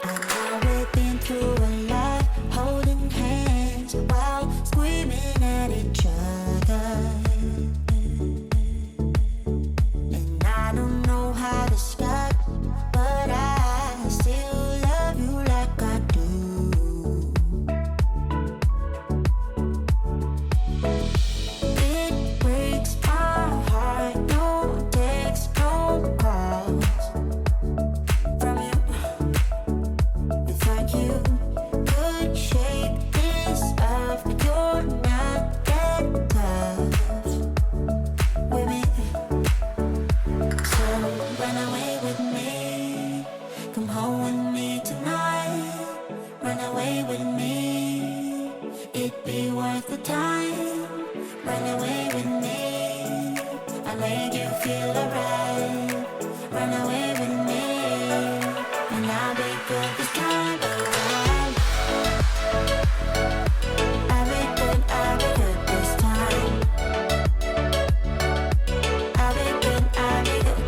And now we've been through a lot, holding hands while screaming at each other. And I don't know how to start, but I still love you like I do. It breaks my heart, no text, no calls from you. Without you, could shake this off. You're not that tough with me. So run away with me, come home with me tonight. Run away with me, it'd be worth the time. Run away with me, I'll make you feel alright. Run away with me, and I'll be good this time around. I'll be good this time. I'll be good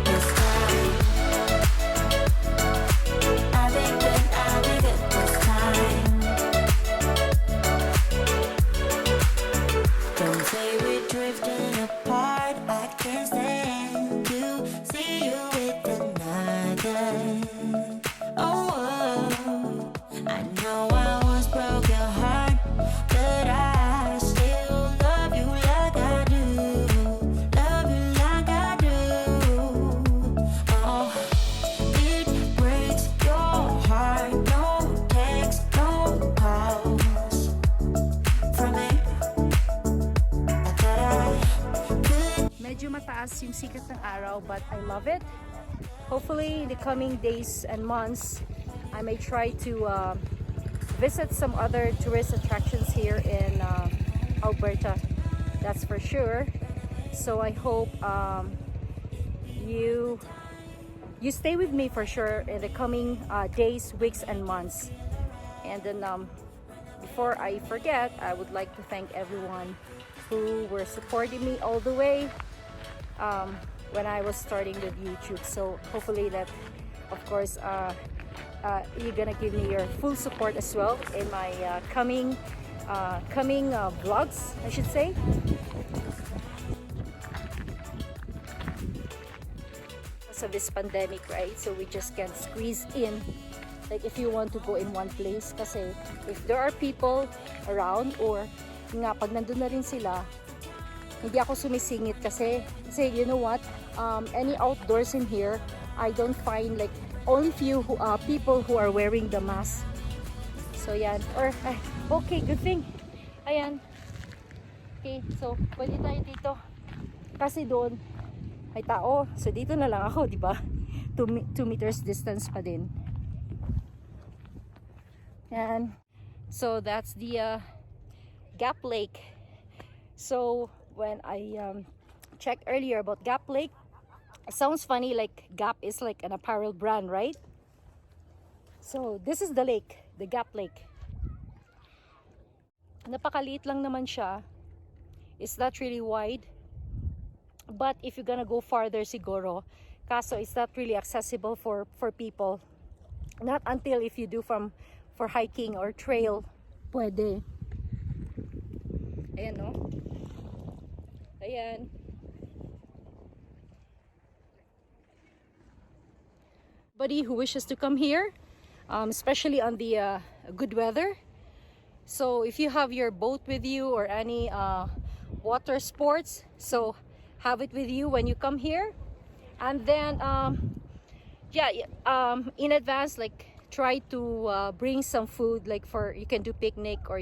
this time. I'll be good this time. Don't say we're drifting apart, I can't stand to see you with another. Oh, I know I once broke your heart, but I still love you like I do. Love you like I do. Oh, it breaks your heart, no text, no calls from me. I thought I could. Medyo mataas yung sikat ng araw, but I love it. Hopefully, in the coming days and months, I may try to visit some other tourist attractions here in Alberta. That's for sure. So I hope you stay with me for sure in the coming days, weeks, and months. And then before I forget, I would like to thank everyone who were supporting me all the way when I was starting with YouTube. So hopefully that, of course, you're gonna give me your full support as well in my coming vlogs, I should say. Because of this pandemic, right? So we just can't squeeze in. Like if you want to go in one place, kasi if there are people around, or nga pag nandun na rin sila, hindi ako sumisingit kasi you know what, any outdoors in here, I don't find like only few people who are wearing the mask. So yan, or okay, good thing. Ayan. Okay, so pwede tayo dito. Kasi doon may tao. So dito na lang ako, di ba? 2 meters distance pa din. Yan. So that's the Gap Lake. So when I checked earlier about Gap Lake, it sounds funny, like Gap is like an apparel brand, right? So this is the lake, the Gap Lake. Napakaliit lang naman siya. It's not really wide. But if you're gonna go farther siguro, kaso it's not really accessible for people. Not until if you do for hiking or trail, pwede. Ayan, no? Ayan. Anybody who wishes to come here, especially on the good weather. So if you have your boat with you or any water sports, so have it with you when you come here. And then in advance, like try to bring some food, like for you can do picnic, or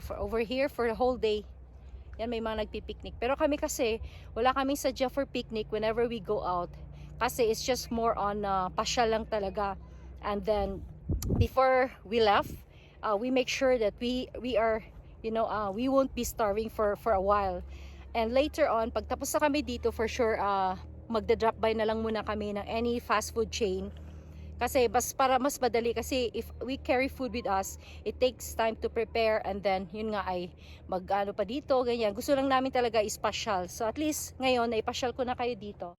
for over here for the whole day. Yan, may mga nagpi-picnic. Pero kami kasi, wala kaming sadya for picnic whenever we go out. Kasi it's just more on pasyal lang talaga. And then, before we left, we make sure that we are, we won't be starving for a while. And later on, pag tapos na kami dito, for sure, magda-drop by na lang muna kami ng any fast food chain. Kasi para mas madali, kasi if we carry food with us, it takes time to prepare, and then yun nga ay mag-ano pa dito, ganyan. Gusto lang namin talaga ispasyal. So at least ngayon, naipasyal ko na kayo dito.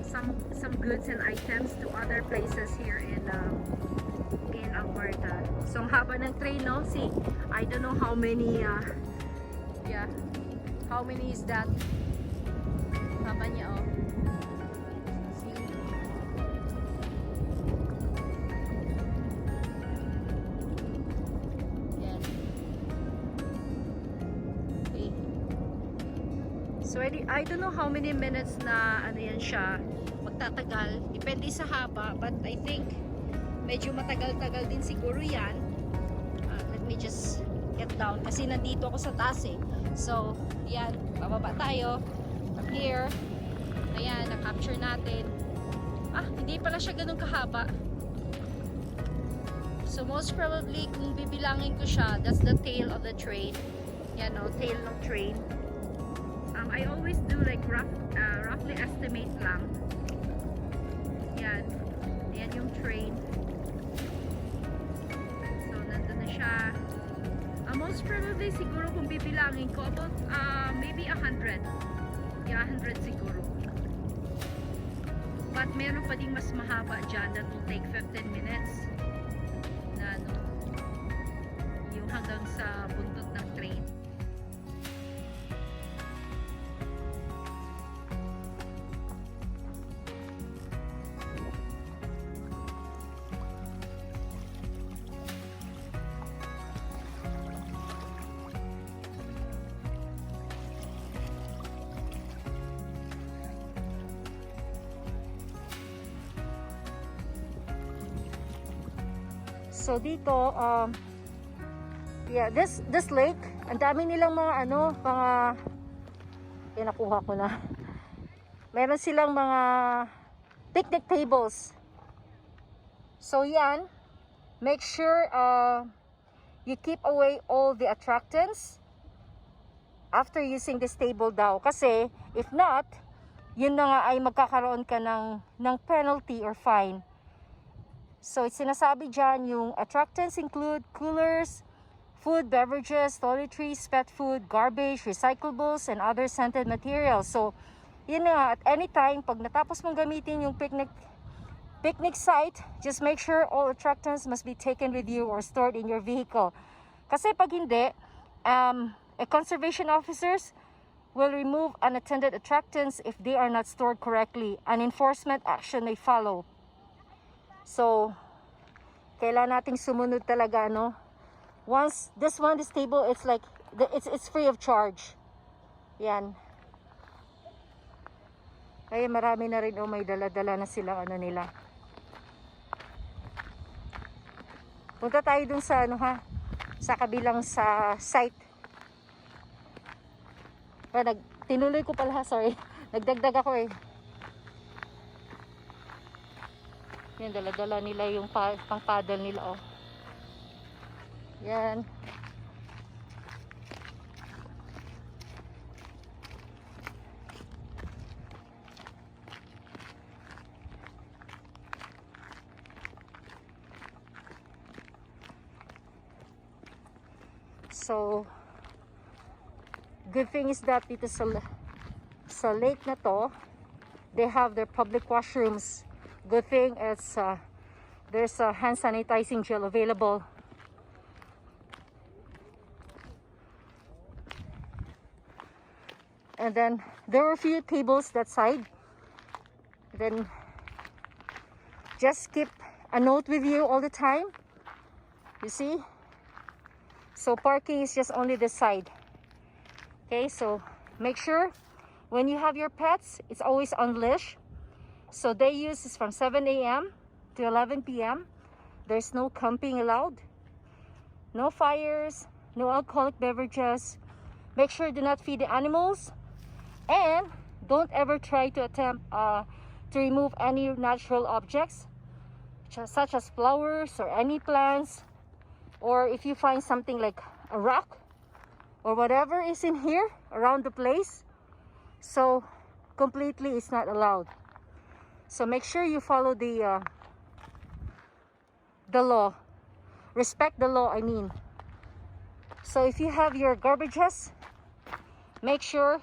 some goods and items to other places here in Alberta. So ang haba ng train, no? See, I don't know how many yeah, how many is that? Haba niya, oh. See? Yan. Okay. So I don't know how many minutes na ano yan siya magtatagal. Depende sa haba, but I think medyo matagal-tagal din siguro yan. Let me just get down kasi nandito ako sa taas eh. So, yan, bababa tayo from here. Ayan, na-capture natin. Hindi pala siya ganun kahaba. So, most probably, kung bibilangin ko siya, that's the tail of the train. Yan o, tail ng train. I always do like roughly estimate lang. Yan. Yan yung train. So, nandun na siya. Most probably, siguro kung bibilangin ko, about maybe 100. Yeah, 100 siguro. But meron pa ding mas mahaba dyan that will take 15 minutes. Na, ano, yung hanggang sa buntot ng train. So dito, yeah, this lake, ang dami nilang mga nakuha ko na. Meron silang mga picnic tables. So yan, make sure you keep away all the attractants after using this table daw. Kasi if not, yun na nga ay magkakaroon ka ng penalty or fine. So, sinasabi dyan, yung attractants include coolers, food, beverages, toiletries, pet food, garbage, recyclables, and other scented materials. So, yun nga, at any time, pag natapos mong gamitin yung picnic site, just make sure all attractants must be taken with you or stored in your vehicle. Kasi pag hindi, conservation officers will remove unattended attractants if they are not stored correctly. An enforcement action may follow. So, kailangan nating sumunod talaga, no? Once this table, it's like it's free of charge. Yan. Kaya marami na rin may dala-dala na sila nila. Punta tayo dun sa sa kabilang sa site. Tinuloy ko pala, sorry. Nagdagdag ako eh. Yan, dala-dala nila yung pang-paddle nila, oh. Yan. So, good thing is that dito sa lake na to, they have their public washrooms. Good thing is there's a hand sanitizing gel available. And then there were a few tables that side. Then just keep a note with you all the time. You see? So parking is just only this side. Okay, so make sure when you have your pets, it's always on leash. So day use is from 7 a.m. to 11 p.m. There's no camping allowed. No fires, no alcoholic beverages. Make sure do not feed the animals. And don't ever try to attempt to remove any natural objects, such as flowers or any plants. Or if you find something like a rock or whatever is in here around the place. So completely it's not allowed. So make sure you follow the law. Respect the law, I mean. So if you have your garbages, make sure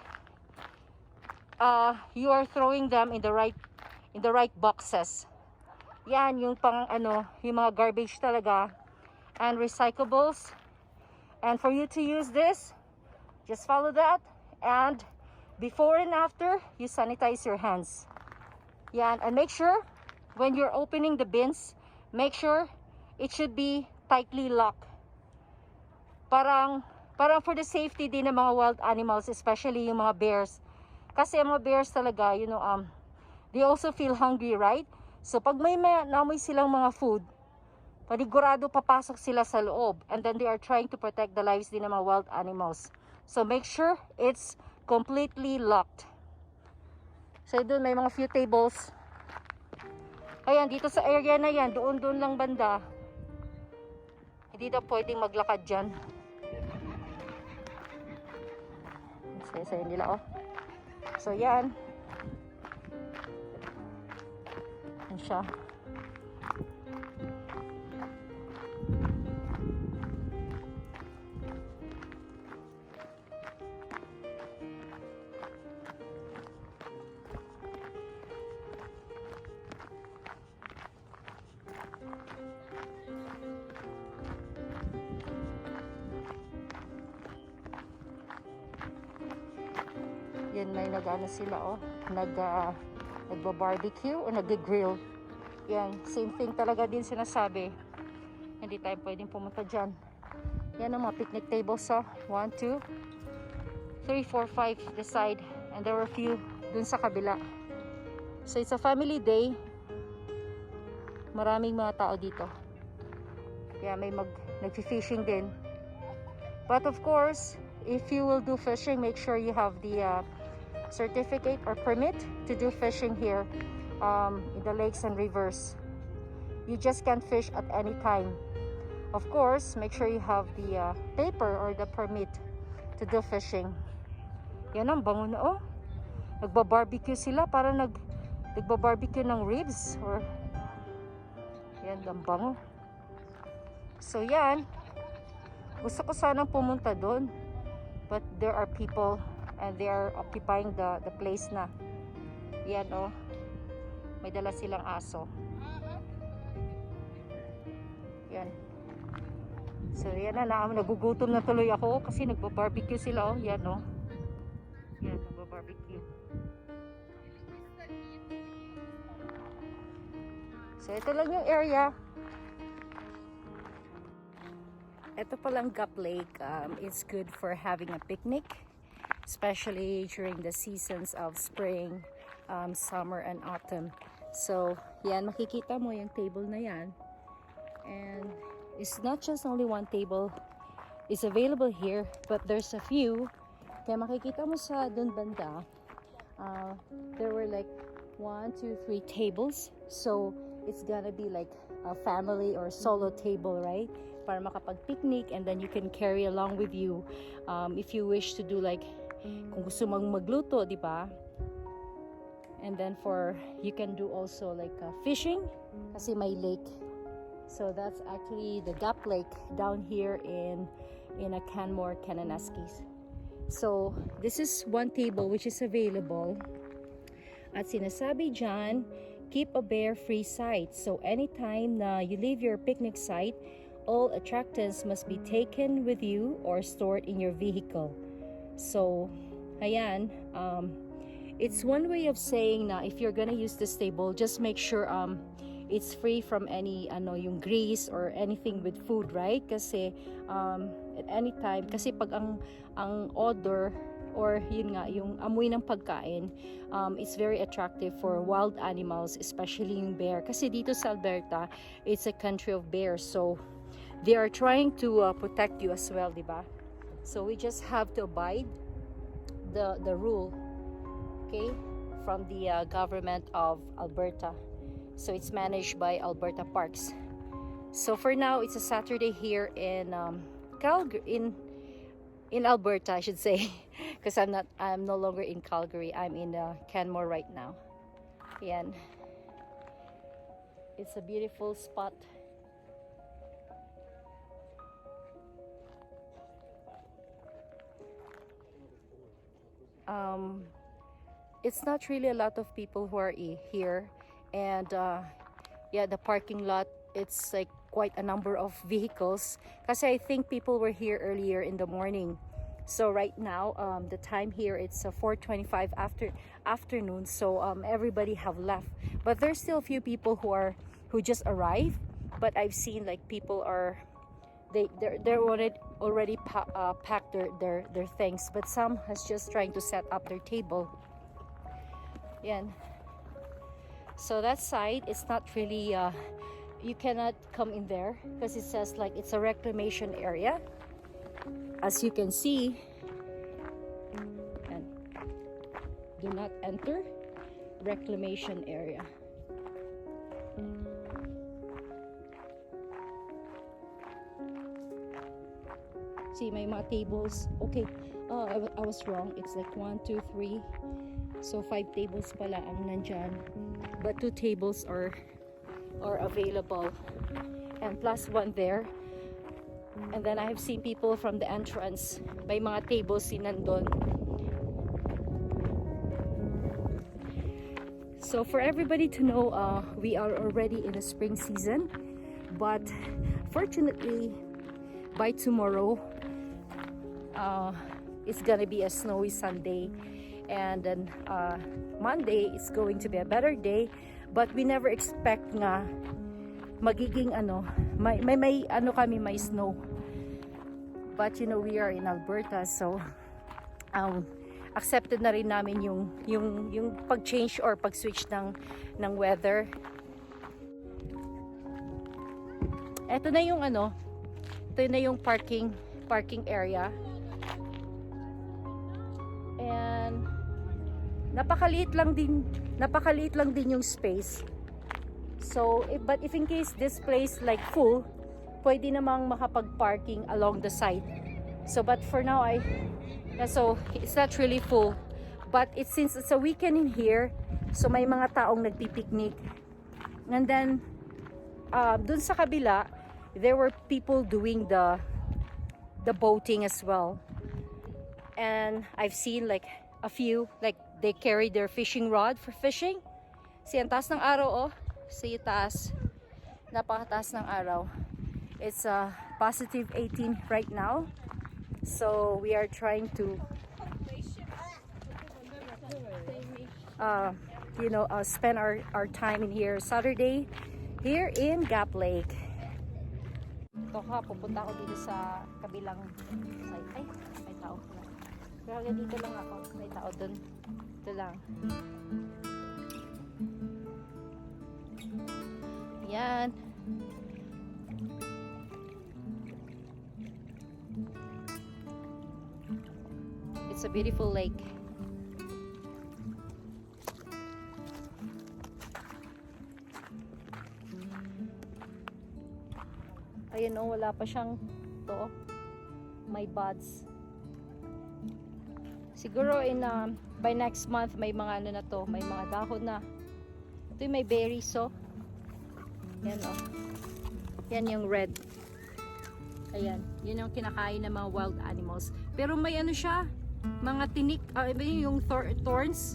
you are throwing them in the right in the right boxes. Yan, yung pang ano, yung mga garbage talaga. And recyclables. And for you to use this, just follow that. And before and after, you sanitize your hands. Yan, and make sure when you're opening the bins, make sure it should be tightly locked. Parang for the safety din ng mga wild animals, especially yung mga bears. Kasi ang mga bears talaga, you know, they also feel hungry, right? So pag may namoy silang mga food, panigurado papasok sila sa loob. And then they are trying to protect the lives din ng mga wild animals. So make sure it's completely locked. So doon may mga few tables. Ayan, dito sa area na yan, doon lang banda. Hindi na pwedeng maglakad dyan. Saya nila, oh. So yan. Yan siya. Yan, may nag-ano sila, oh. Nagba-barbecue o nag-grill. Yan, same thing talaga din sinasabi. Hindi tayo pwedeng pumunta dyan. Yan ang mga picnic tables, oh. 1, 2, 3, 4, 5 this side. And there were a few dun sa kabila. So it's a family day. Maraming mga tao dito. Kaya may nag-fishing din. But of course, if you will do fishing, make sure you have the certificate or permit to do fishing here in the lakes and rivers. You just can't fish at any time. Of course, make sure you have the paper or the permit to do fishing. Yan ang bango na, oh. Nagba-barbecue sila, para nagba-barbecue ng ribs or yan, ang bango. So yan, gusto ko sanang pumunta doon, but there are people and they are occupying the place na. Yan, oh. May dala silang aso. Yan. So yan na, nagugutom na tuloy ako kasi nagba-barbecue sila, oh. Yan, oh. Yan, nagba-barbecue. So ito lang yung area. Ito palang Gap Lake, it's good for having a picnic, especially during the seasons of spring, summer, and autumn. So, yan, makikita mo yung table na yan. And it's not just only one table is available here, but there's a few. Kaya makikita mo sa dun banda, there were like 1, 2, 3 tables. So, it's gonna be like a family or solo table, right? Para makapag-picnic, and then you can carry along with you if you wish to do like kung gusto mong magluto, di ba? And then you can do also like fishing kasi may lake. So that's actually the Gap Lake down here in a Canmore, Kananaskis. So this is one table which is available. At sinasabi dyan, keep a bear-free site. So anytime na you leave your picnic site, all attractants must be taken with you or stored in your vehicle. So, ayan, it's one way of saying na if you're gonna use this table, just make sure it's free from any yung grease or anything with food, right? Kasi at any time, kasi pag ang odor or yun nga, yung amoy ng pagkain, it's very attractive for wild animals, especially yung bear. Kasi dito sa Alberta, it's a country of bears, so they are trying to protect you as well, diba? So we just have to abide the rule, okay, from the government of Alberta. So it's managed by Alberta Parks. So for now, it's a Saturday here in Calgary, in Alberta, I should say, because I'm no longer in Calgary. I'm in Canmore right now. Yan. It's a beautiful spot. It's not really a lot of people who are here. And yeah, the parking lot, it's like quite a number of vehicles kasi I think people were here earlier in the morning. So right now the time here, it's 4:25 afternoon, so everybody have left, but there's still a few people who just arrived. But I've seen like people are they're already packed their things, but some has just trying to set up their table. Yan. So that side, it's not really you cannot come in there because it says like it's a reclamation area, as you can see. And do not enter reclamation area. See, may mga tables. Okay, I was wrong. It's like 1, 2, 3. So 5 tables pala ang nandyan. But 2 tables are available. And plus 1 there. And then I have seen people from the entrance. May mga tables nandun. So for everybody to know, we are already in the spring season. But fortunately, by tomorrow, it's gonna be a snowy Sunday, and then Monday is going to be a better day. But we never expect nga magiging may snow. But you know, we are in Alberta, so accepted na rin namin yung pag-change or pag-switch ng weather. Ito na yung parking area. And napakaliit lang din yung space. So but if in case this place like full, pwede namang makapag-parking along the side. So but for now so it's not really full. But since it's a weekend in here, so may mga taong nagpipiknik. And then dun sa kabila, there were people doing the boating as well. And I've seen like a few, like they carry their fishing rod for fishing. See, ang taas ng araw, see, taas. Napakataas ng araw. It's positive 18 right now. So we are trying to spend our time in here Saturday here in Gap Lake. Ito pupunta ako dito sa kabilang side. Ay, may tao pala. Pero dito lang ako. May tao dun. Ito lang. Yan. It's a beautiful lake. Ayan wala pa siyang may buds. Siguro by next month may mga na to, may mga dahon na. Ito yung may berries, yan yan yung red. Ayan, yun yung kinakain ng mga wild animals. Pero may siya, mga tinik, yung thorns.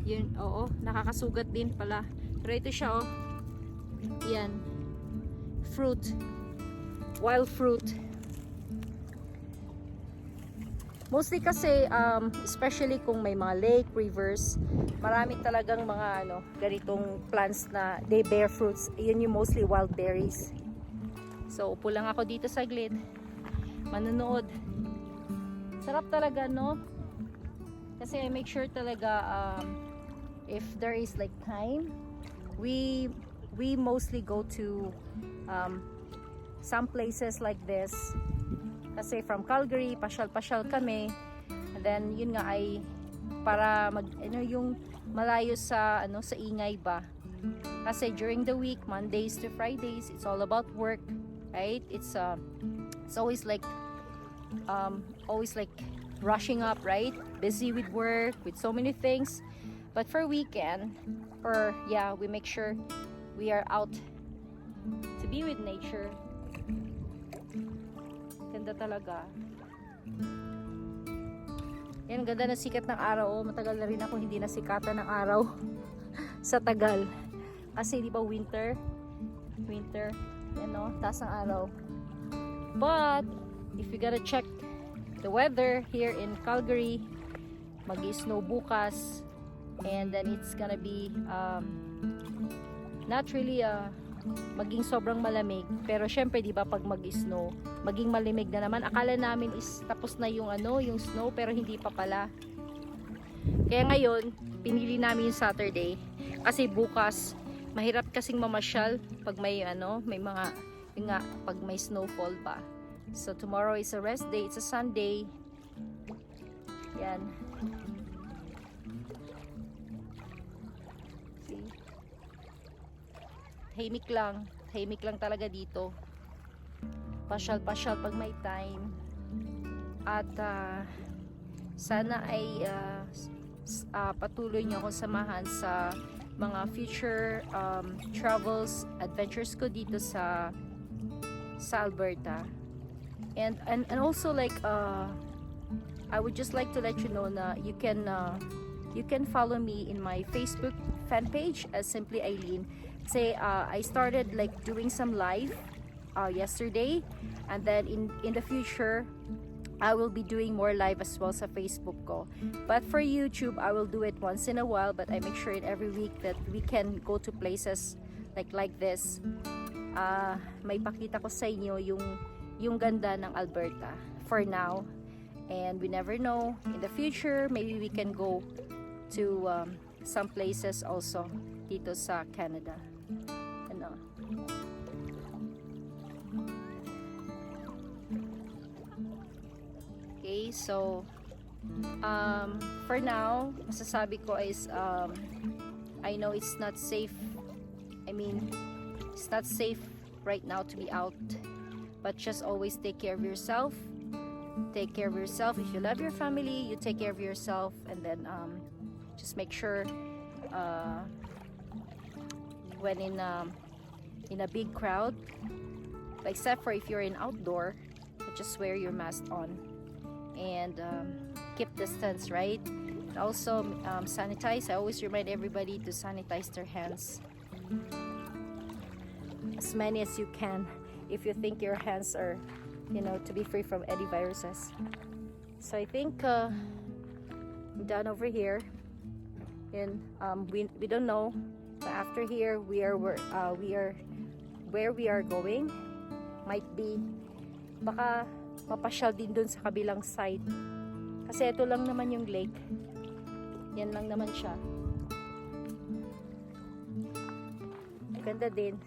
Yun, nakakasugat din pala. Pero ito siya, yan, fruit, wild fruit. Mostly kasi especially kung may mga lake, rivers, marami talagang mga ganitong plants na they bear fruits. Yun yung mostly wild berries. So upo lang ako dito saglit, manonood. Sarap talaga, kasi I make sure talaga if there is like time, we mostly go to some places like this. Kasi from Calgary, pasyal-pasyal kami. And then yun nga ay para yung malayo sa sa ingay ba. Kasi during the week, Mondays to Fridays, it's all about work, right? It's always like rushing up, right? Busy with work, with so many things. But for weekend, we make sure we are out to be with nature. Ganda talaga. Yan, ganda na sikat ng araw. Matagal na rin ako hindi nasikatan ng araw. sa Tagal. Kasi di ba winter, taas ang araw. But if you gotta check the weather here in Calgary, mag-snow bukas, and then it's gonna be not really maging sobrang malamig, pero syempre di ba pag mag-snow, maging malamig na naman. Akala namin is tapos na yung yung snow, pero hindi pa pala. Kaya ngayon, pinili namin yung Saturday kasi bukas mahirap kasing mamasyal pag may may mga pag may snowfall pa. So tomorrow is a rest day, it's a Sunday. Yan. See? Tahimik lang talaga dito. Pasyal pag may time. At sana ay patuloy niyo akong samahan sa mga future travels, adventures ko dito sa Alberta. And also like I would just like to let you know na you can follow me in my Facebook fan page as Simply Eileen. Say I started like doing some live yesterday, and then in the future I will be doing more live as well sa Facebook ko. But for YouTube, I will do it once in a while, but I make sure in every week that we can go to places like this. May pakita ko sa inyo yung ganda ng Alberta for now, and we never know in the future, maybe we can go to some places also dito sa Canada. Okay, so for now, masasabi ko is I know it's not safe. I mean, it's not safe right now to be out, but just always take care of yourself. Take care of yourself. If you love your family, you take care of yourself, and then just make sure when in a big crowd, except for if you're in outdoor, just wear your mask on and keep distance, right? And also sanitize. I always remind everybody to sanitize their hands as many as you can if you think your hands are to be free from any viruses. So I think I'm done over here, and we don't know, but after here we are where we are going might be baka mapasyal din dun sa kabilang side, kasi ito lang naman yung lake, yan lang naman siya, ganda din.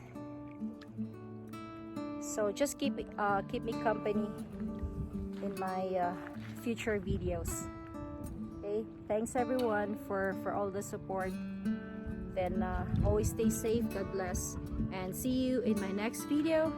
So just keep me company in my future videos. Okay, thanks everyone for all the support. Then always stay safe, God bless, and see you in my next video.